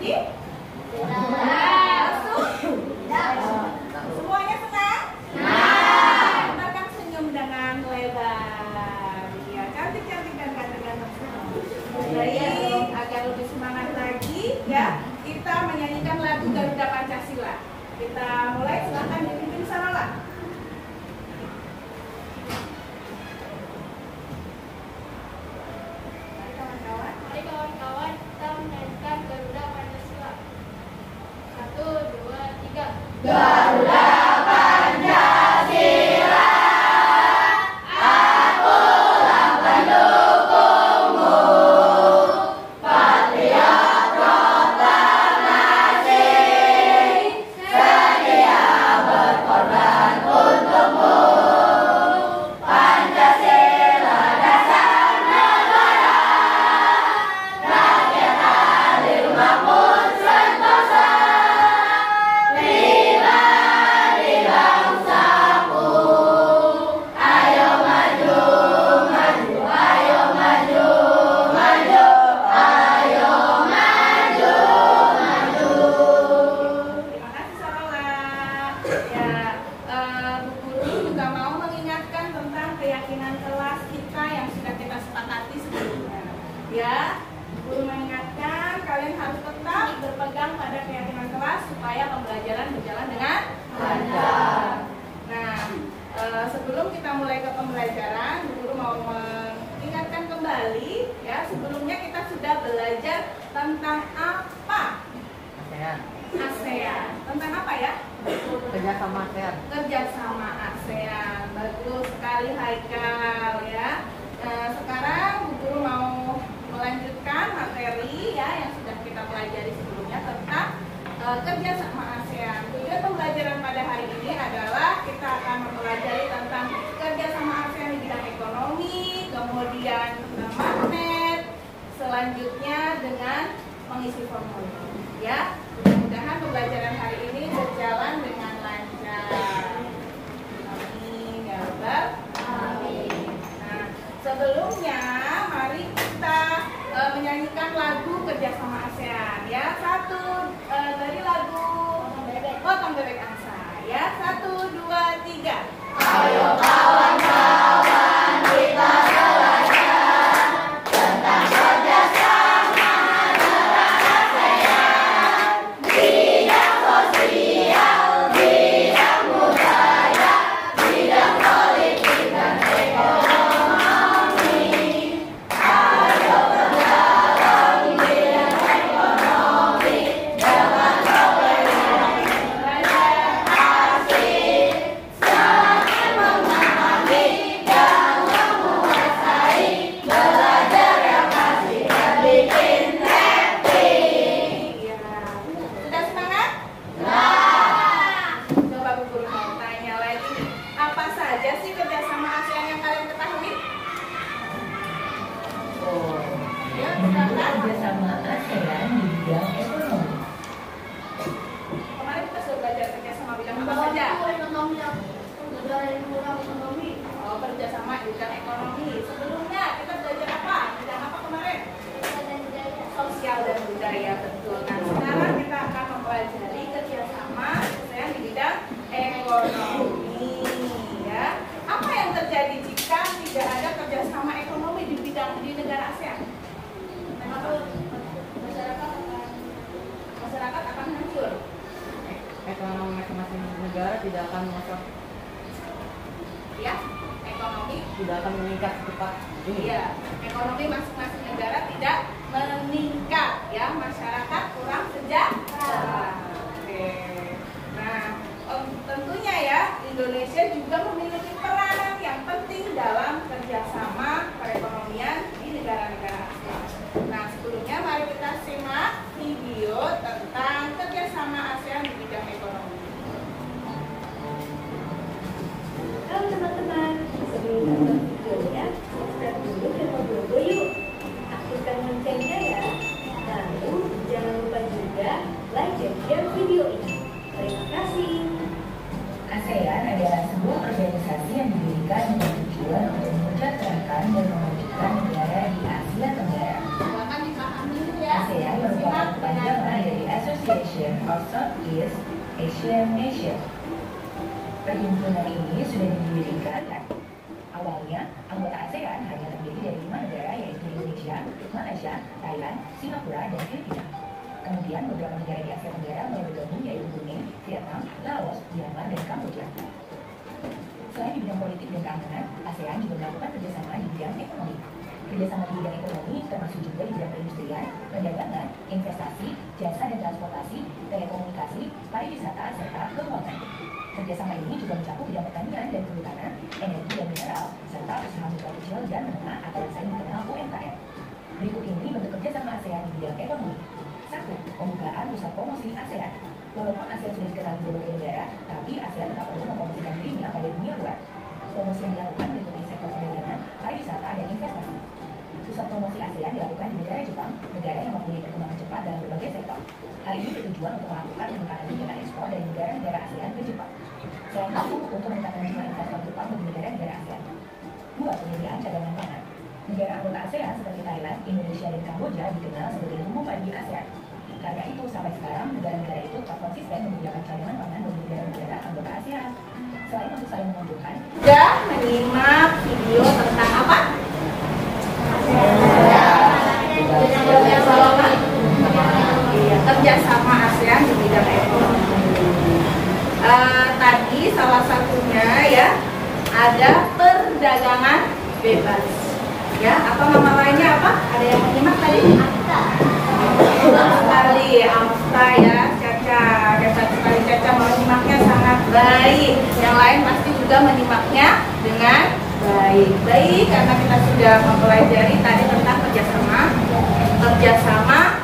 teknologi? Semuanya senang? Kita kan senyum dengan lebar. Ya, cantik-cantik dan ganteng-ganteng semua. Baik, agar lebih semangat lagi ya, kita menyanyikan lagu Garuda Pancasila. Kita mulai, silakan dipimpin Sarola. Mari kawan-kawan, kita menyanyikan Garuda Pancasila. 1, 2, 3. Garuda Pancasila, akulah pendukungmu, patriot proklamasi, sedia berkorban untukmu. Pancasila dasar negara, rakyat adil makmur sentosa, pribadi bangsaku. Ayo maju, maju, ayo maju, maju, ayo maju, maju. Terima kasih Sarola. Ya, Bu Guru juga mau mengingatkan tentang keyakinan kelas kita yang sudah kita sepakati sebelumnya. Ya, Bu Guru mengingatkan kalian harus tetap berpegang pada keyakinan kelas supaya pembelajaran berjalan dengan lancar. Nah, sebelum kita mulai ke pembelajaran, Bu Guru mau mengingatkan kembali ya, sebelumnya kita sudah belajar tentang apa? ASEAN. Tentang apa ya? Kerjasama ASEAN. Kerjasama ASEAN. Bagus sekali Haikal ya. Sekarang Bu Guru mau melanjutkan materi ya yang sudah kita pelajari sebelumnya tentang kerjasama ASEAN. Tujuan pembelajaran pada hari ini adalah kita akan mempelajari tentang kerjasama ASEAN di bidang ekonomi, kemudian tentang magnet, selanjutnya dengan mengisi formulir. Ya, mudah-mudahan pembelajaran hari ini berjalan dengan lancar. Amin ya Rabbal alamin. Nah, sebelumnya mari kita menyanyikan lagu kerjasama ASEAN. Ya, satu dari lagu Potong Bebek Angsa. Ya, 1, 2, 3. Ayo kawan-kawan, kita belajar tentang kerjasama negara ASEAN, bidang sosial, bidang budaya, bidang politik dan ekonomi. Ayo bergabung di bidang ekonomi dengan belajar asik, semakin memahami dan menguasai, belajar yang pasti dan bikin happy. Iya. Sudah semangat? Nah, Coba Bu Guru mau tanya lagi nih. Apa saja sih kerjasama ASEAN yang kalian ketahui? Ya, silakan. Kerjasama ASEAN di bidang ekonomi. Kemarin kita sudah belajar kerjasama bidang apa saja? Oh, kerjasama di bidang ekonomi. Sebelumnya kita belajar apa? Bidang apa kemarin? Sosial dan budaya, betul. Nah, sekarang kita akan mempelajari kerjasama ASEAN di bidang ekonomi. Ya, apa yang terjadi jika tidak ada kerjasama ekonomi di negara ASEAN? Masyarakat akan hancur. ekonomi masing-masing negara tidak akan masuk, Ya, ekonomi. tidak akan meningkat secepat ini. Iya, ekonomi masing-masing negara tidak meningkat, ya, masyarakat kurang sejahtera. Oke. Nah, tentunya ya, Indonesia juga memiliki peranan yang penting dalam kerjasama perekonomian di negara-negara ASEAN. Nah, sebelumnya mari kita simak video tentang kerjasama ASEAN di bidang ekonomi. Halo teman-teman, sebelum nonton videonya, subscribe dulu channel Bobo yuk. Aktifkan loncengnya ya. Lalu jangan lupa juga of Southeast Asian Nation. Perhimpunan ini sudah didirikan. Awalnya, anggota ASEAN hanya terdiri dari 5 negara, yaitu Indonesia, Malaysia, Thailand, Singapura, dan Filipina. Kemudian beberapa negara di Asia Tenggara mulai bergabung, yaitu Brunei, Vietnam, Laos, Myanmar, dan Kamboja. Selain di bidang politik dan keamanan, ASEAN juga melakukan kerjasama di bidang ekonomi. Kerjasama di bidang ekonomi termasuk juga di bidang perindustrian, perdagangan, investasi, jasa dan transportasi, telekomunikasi, pariwisata, serta keuangan. Kerjasama ini juga mencakup bidang pertanian dan kehutanan, energi dan mineral, serta usaha mikro kecil dan menengah atau yang sering dikenal UMKM. Berikut ini bentuk kerjasama ASEAN di bidang ekonomi. 1. Pembukaan pusat promosi ASEAN. Walaupun ASEAN sudah dikenal di berbagai negara, tapi ASEAN tetap perlu mempromosikan dirinya pada dunia luar. Promosi yang dilakukan meliputi sektor perdagangan, pariwisata, dan investasi. Pusat promosi ASEAN dilakukan di negara Jepang, negara yang mempunyai perkembangan cepat dalam berbagai sektor. Hal ini bertujuan untuk melakukan peningkatan kegiatan ekspor dari negara-negara ASEAN ke Jepang. Selain itu, untuk meningkatkan jumlah investor Jepang bagi negara-negara ASEAN. 2. Penyediaan cadangan pangan. Negara anggota ASEAN seperti Thailand, Indonesia, dan Kamboja dikenal sebagai lumbung padi ASEAN. Karena itu, sampai sekarang negara-negara itu tetap konsisten menyediakan cadangan pangan bagi negara-negara anggota ASEAN. Selain untuk saling menguntungkan, sudah menyimak video tentang apa? Kerjasama ASEAN di bidang ekonomi. Tadi salah satunya ya ada perdagangan bebas. Ya, atau nama lainnya apa? Ada yang menyimak tadi? AFTA. Betul sekali, AFTA ya, Caca. Hebat sekali Caca, menyimaknya sangat baik. Yang lain pasti juga menyimaknya dengan baik. Baik, karena kita sudah mempelajari tadi tentang kerjasama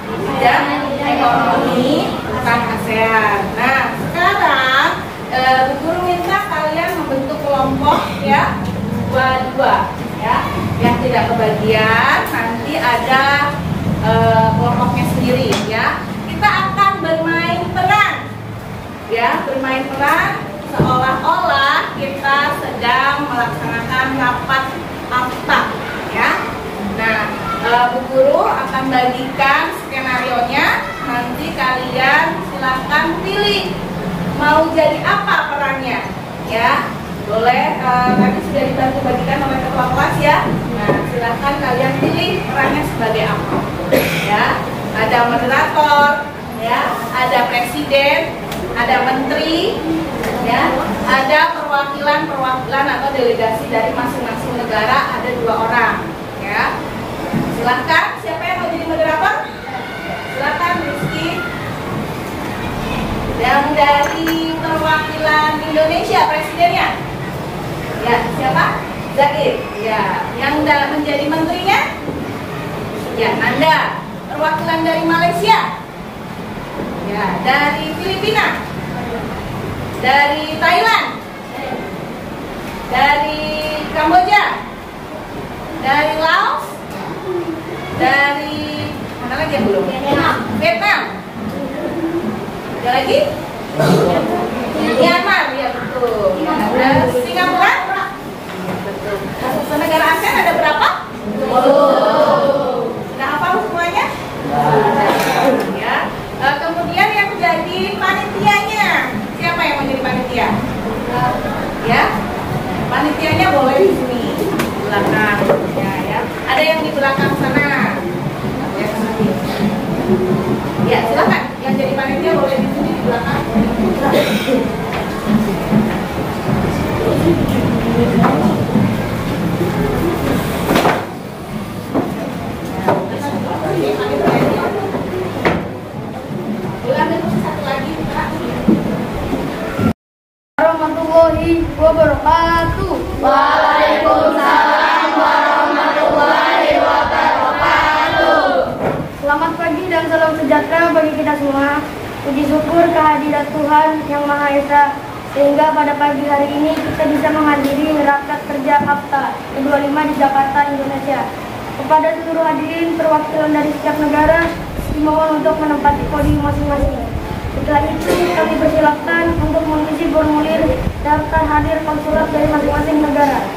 di bidang ekonomi tentang ASEAN. Nah, sekarang Bu Guru minta kalian membentuk kelompok ya, dua ya, yang tidak kebagian nanti ada kelompoknya sendiri ya. Kita akan bermain peran ya, bermain peran seolah-olah kita sedang melaksanakan rapat AFTA ya. Nah, Bu Guru akan bagikan skenario-nya, nanti kalian silahkan pilih mau jadi apa perannya ya. Boleh, tadi sudah dibantu bagikan oleh ketua kelas ya. Nah, silahkan kalian pilih perannya sebagai apa ya. Ada moderator ya, ada presiden, ada menteri ya, ada perwakilan atau delegasi dari masing-masing negara, ada 2 orang ya. Silahkan, siapa yang mau jadi moderator? Silahkan Rizky. Yang dari perwakilan Indonesia, presidennya ya, siapa? Zaid ya. Yang menjadi menterinya ya, Nanda. Perwakilan dari Malaysia ya, dari Filipina, dari Thailand, dari Kamboja, dari Laos, dari mana lagi yang belum? Vietnam. Ada lagi? Myanmar, ya betul. Ada Singapura. Betul. Masuk negara ASEAN ada berapa? Sudah hafal semuanya? Ya. Kemudian yang jadi panitianya, siapa yang mau jadi panitia? Ya, panitianya boleh di sini, di belakang. Ya. Ada yang di belakang sana. Ya, ya silakan. Yang jadi panitia boleh di sini di belakang. Warahmatullahi wabarakatuh. Waalaikumsalam warahmatullahi wabarakatuh. Selamat pagi dan salam sejahtera bagi kita semua. Puji syukur kehadirat Tuhan Yang Maha Esa, sehingga pada pagi hari ini kita bisa menghadiri rapat kerja AFTA ke-25 di Jakarta, Indonesia. Kepada seluruh hadirin perwakilan dari setiap negara, dimohon untuk menempati podium masing-masing. Setelah itu, kami persilakan untuk mengisi formulir daftar hadir konsulat dari masing-masing negara.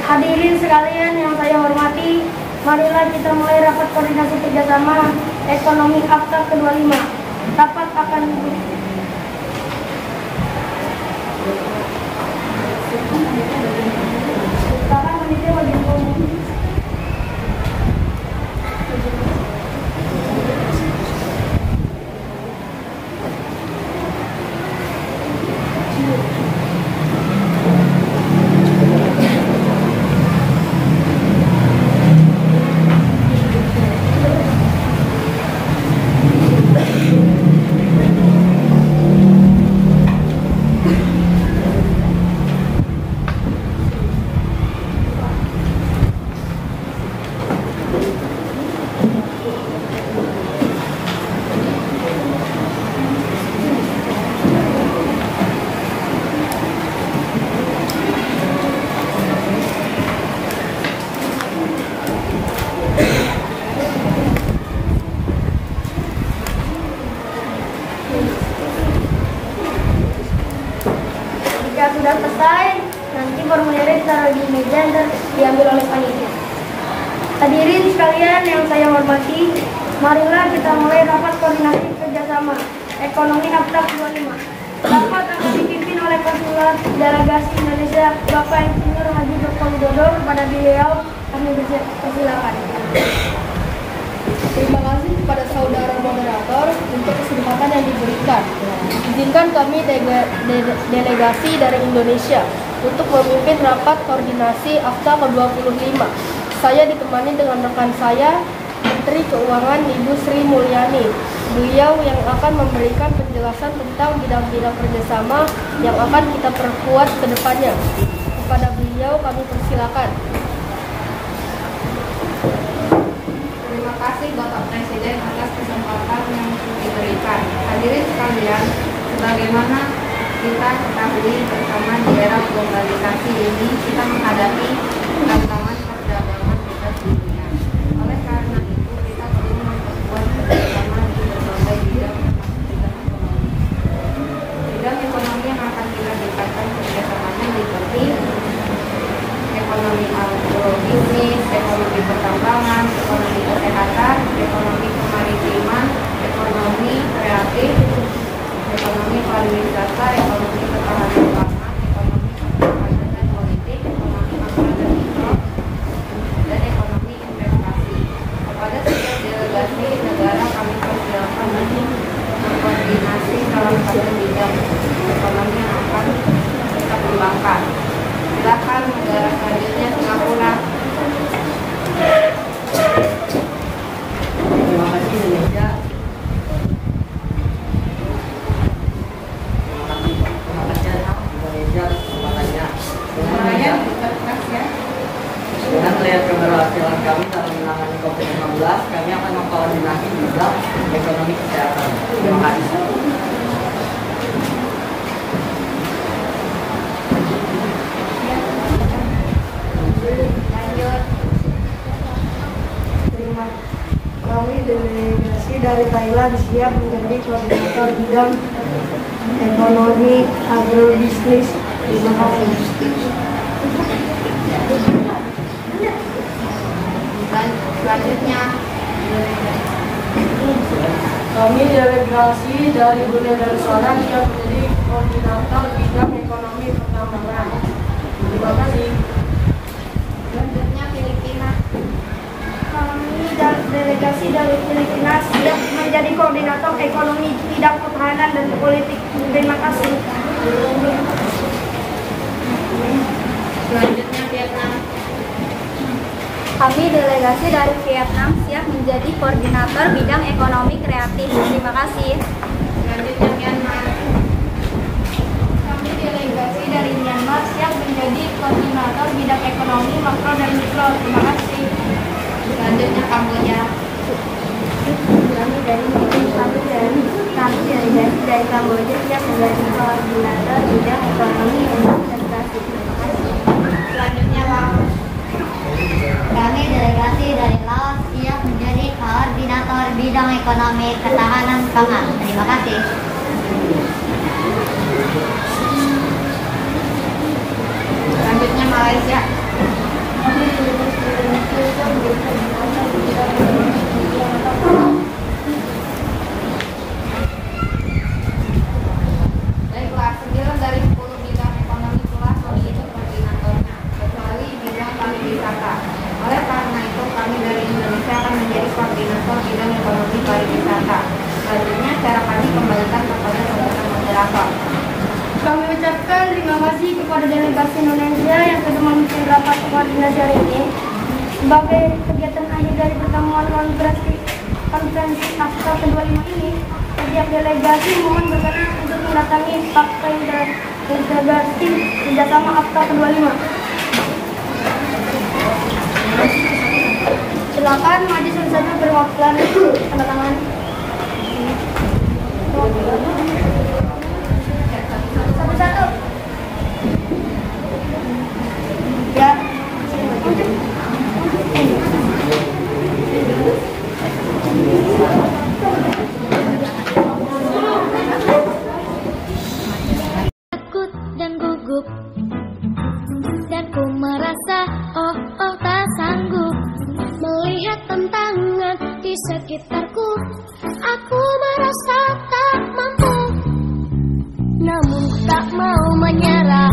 Hadirin sekalian yang saya hormati, marilah kita mulai rapat koordinasi kerjasama ekonomi AFTA ke-25. Rapat akan panitia wajib umum. Jika sudah selesai, nanti formulirnya ditaruh di meja dan diambil oleh panitia. Hadirin sekalian yang saya hormati, marilah kita mulai rapat koordinasi kerjasama ekonomi AFTA 25. Rapat akan dipimpin oleh Konsulat Delegasi Indonesia Bapak Insinyur Haji Dr. Widodo. Kepada beliau kami persilakan. Terima kasih kepada saudara moderator untuk kesempatan yang diberikan. Izinkan kami delegasi dari Indonesia untuk memimpin rapat koordinasi AFTA ke-25. Saya ditemani dengan rekan saya, Menteri Keuangan Ibu Sri Mulyani. Beliau yang akan memberikan penjelasan tentang bidang-bidang kerjasama yang akan kita perkuat ke depannya. Kepada beliau kami persilakan. Terima kasih Bapak Presiden atas kesempatan yang diberikan. Hadirin sekalian, sebagaimana kita ketahui bersama di era globalisasi ini, kita menghadapi tantangan perdagangan bebas dunia. Oleh karena itu, kita perlu memperkuat kerjasama di berbagai bidang ekonomi. Bidang ekonomi yang akan kita tingkatkan kerjasamanya seperti ekonomi agrobisnis, ekonomi pertambangan, ekonomi kesehatan, ekonomi kemaritiman, ekonomi kreatif, ekonomi pariwisata, ekonomi ketahanan pangan, ekonomi pertahanan dan politik, ekonomi makro dan mikro, dan ekonomi investasi. Kepada setiap delegasi negara kami persilakan untuk berkoordinasi dalam satu bidang ekonomi yang akan kita kembangkan. Silakan negara selanjutnya Singapura. Terima kasih Indonesia. Terima kasih Indonesia atas kesempatannya. Dengan melihat keberhasilan kami dalam menangani COVID-19, kami akan mengkoordinasi bidang ekonomi kesehatan. Terima kasih. Kami delegasi dari Thailand siap menjadi koordinator bidang ekonomi agrobisnis. Terima kasih. Selanjutnya Kami delegasi dari Brunei Darussalam yang menjadi koordinator bidang ekonomi pertambangan. Terima kasih. selanjutnya Filipina. Kami delegasi dari Filipina siap menjadi koordinator ekonomi bidang pertahanan dan politik. Terima kasih. Selanjutnya Vietnam. Kami delegasi dari Vietnam siap menjadi koordinator bidang ekonomi kreatif. Terima kasih. Selanjutnya Myanmar. Kami delegasi dari Myanmar siap menjadi koordinator bidang ekonomi makro dan mikro. Terima kasih. Selanjutnya Kamboja. Kami delegasi dari Kamboja siap menjadi koordinator bidang ekonomi dan investasi. Terima kasih. Selanjutnya Laos. Kami delegasi dari Laos siap menjadi koordinator bidang ekonomi ketahanan pangan. Terima kasih. Selanjutnya Malaysia. kembalikan kepada saudara moderator. Kami ucapkan terima kasih kepada delegasi Indonesia yang sudah memimpin rapat koordinasi hari ini. Sebagai kegiatan akhir dari pertemuan konferensi AFTA ke-25 ini, setiap delegasi mohon berkenan untuk mendatangi fakta integrasi kerjasama AFTA ke-25. Silakan maju saja perwakilan tanda tangan. Satu-satu. Ya. Takut dan gugup, dan ku merasa tak sanggup melihat tantangan di sekitarku. Aku merasa tak mampu, namun ku tak mau menyerah.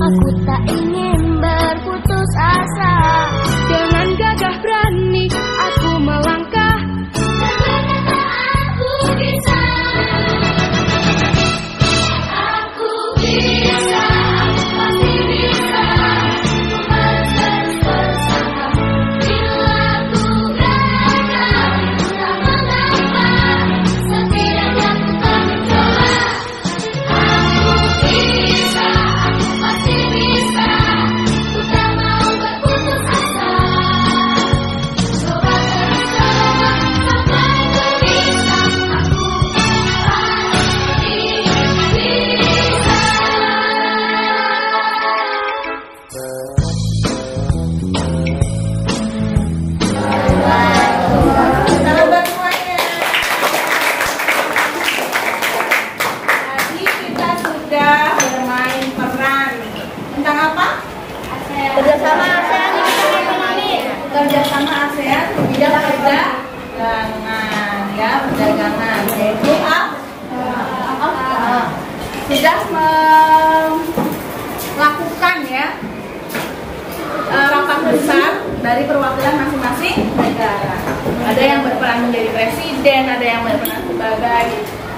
Aku tak ingin berputus asa. Dengan gagah berani aku melangkah. Ternyata aku bisa. Aku bisa, aku pasti bisa. Ku harus terus bersama. Bila ku gagal, tak mengapa. Setidaknya ku tak mencoba. Aku bisa, aku pasti bisa. Ku tak mau berputus asa. Coba terus coba sampai ku bisa. Aku pasti bisa. Sahabat semuanya. Tadi kita sudah bermain peran tentang apa? Kerjasama ASEAN di bidang ekonomi. Kerjasama ASEAN di bidang perdagangan, ya, perdagangan. Yaitu sudah melakukan ya rapat besar dari perwakilan masing-masing negara. Ada yang berperan menjadi presiden, ada yang berperan sebagai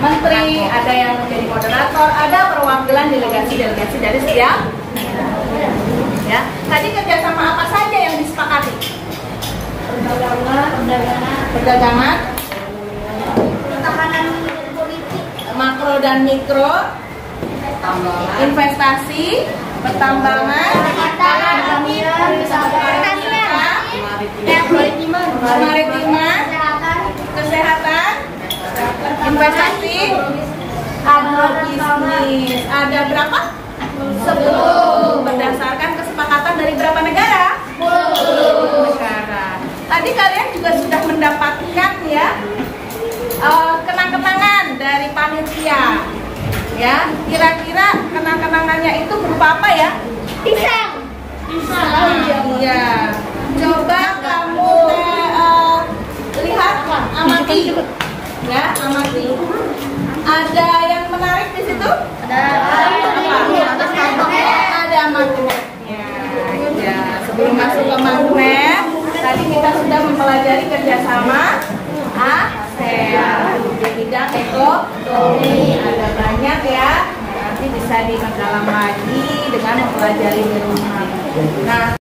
menteri, ada yang menjadi moderator, ada perwakilan delegasi-delegasi dari setiap negara. Ya, tadi kerjasama apa saja yang disepakati? Perdagangan, Pertahanan politik. makro dan mikro, investasi, pertambangan, kemaritiman, kesehatan, investasi, agrobisnis. Ada berapa? 10. Berdasarkan kesepakatan dari berapa negara? 10 negara. Tadi kalian juga sudah mendapatkan ya kenang-kenangan dari panitia. Ya, kira-kira kenang-kenangannya itu berupa apa ya? Pisang. Iya. Coba kamu lihat, amati. Ya, amati. Ada yang menarik di situ? Ada magnetnya. Ya, sebelum masuk ke magnet, tadi kita sudah mempelajari kerjasama ASEAN di bidang ekonomi. Ada banyak ya. Nanti bisa diperdalam lagi dengan mempelajari di rumah. Nah.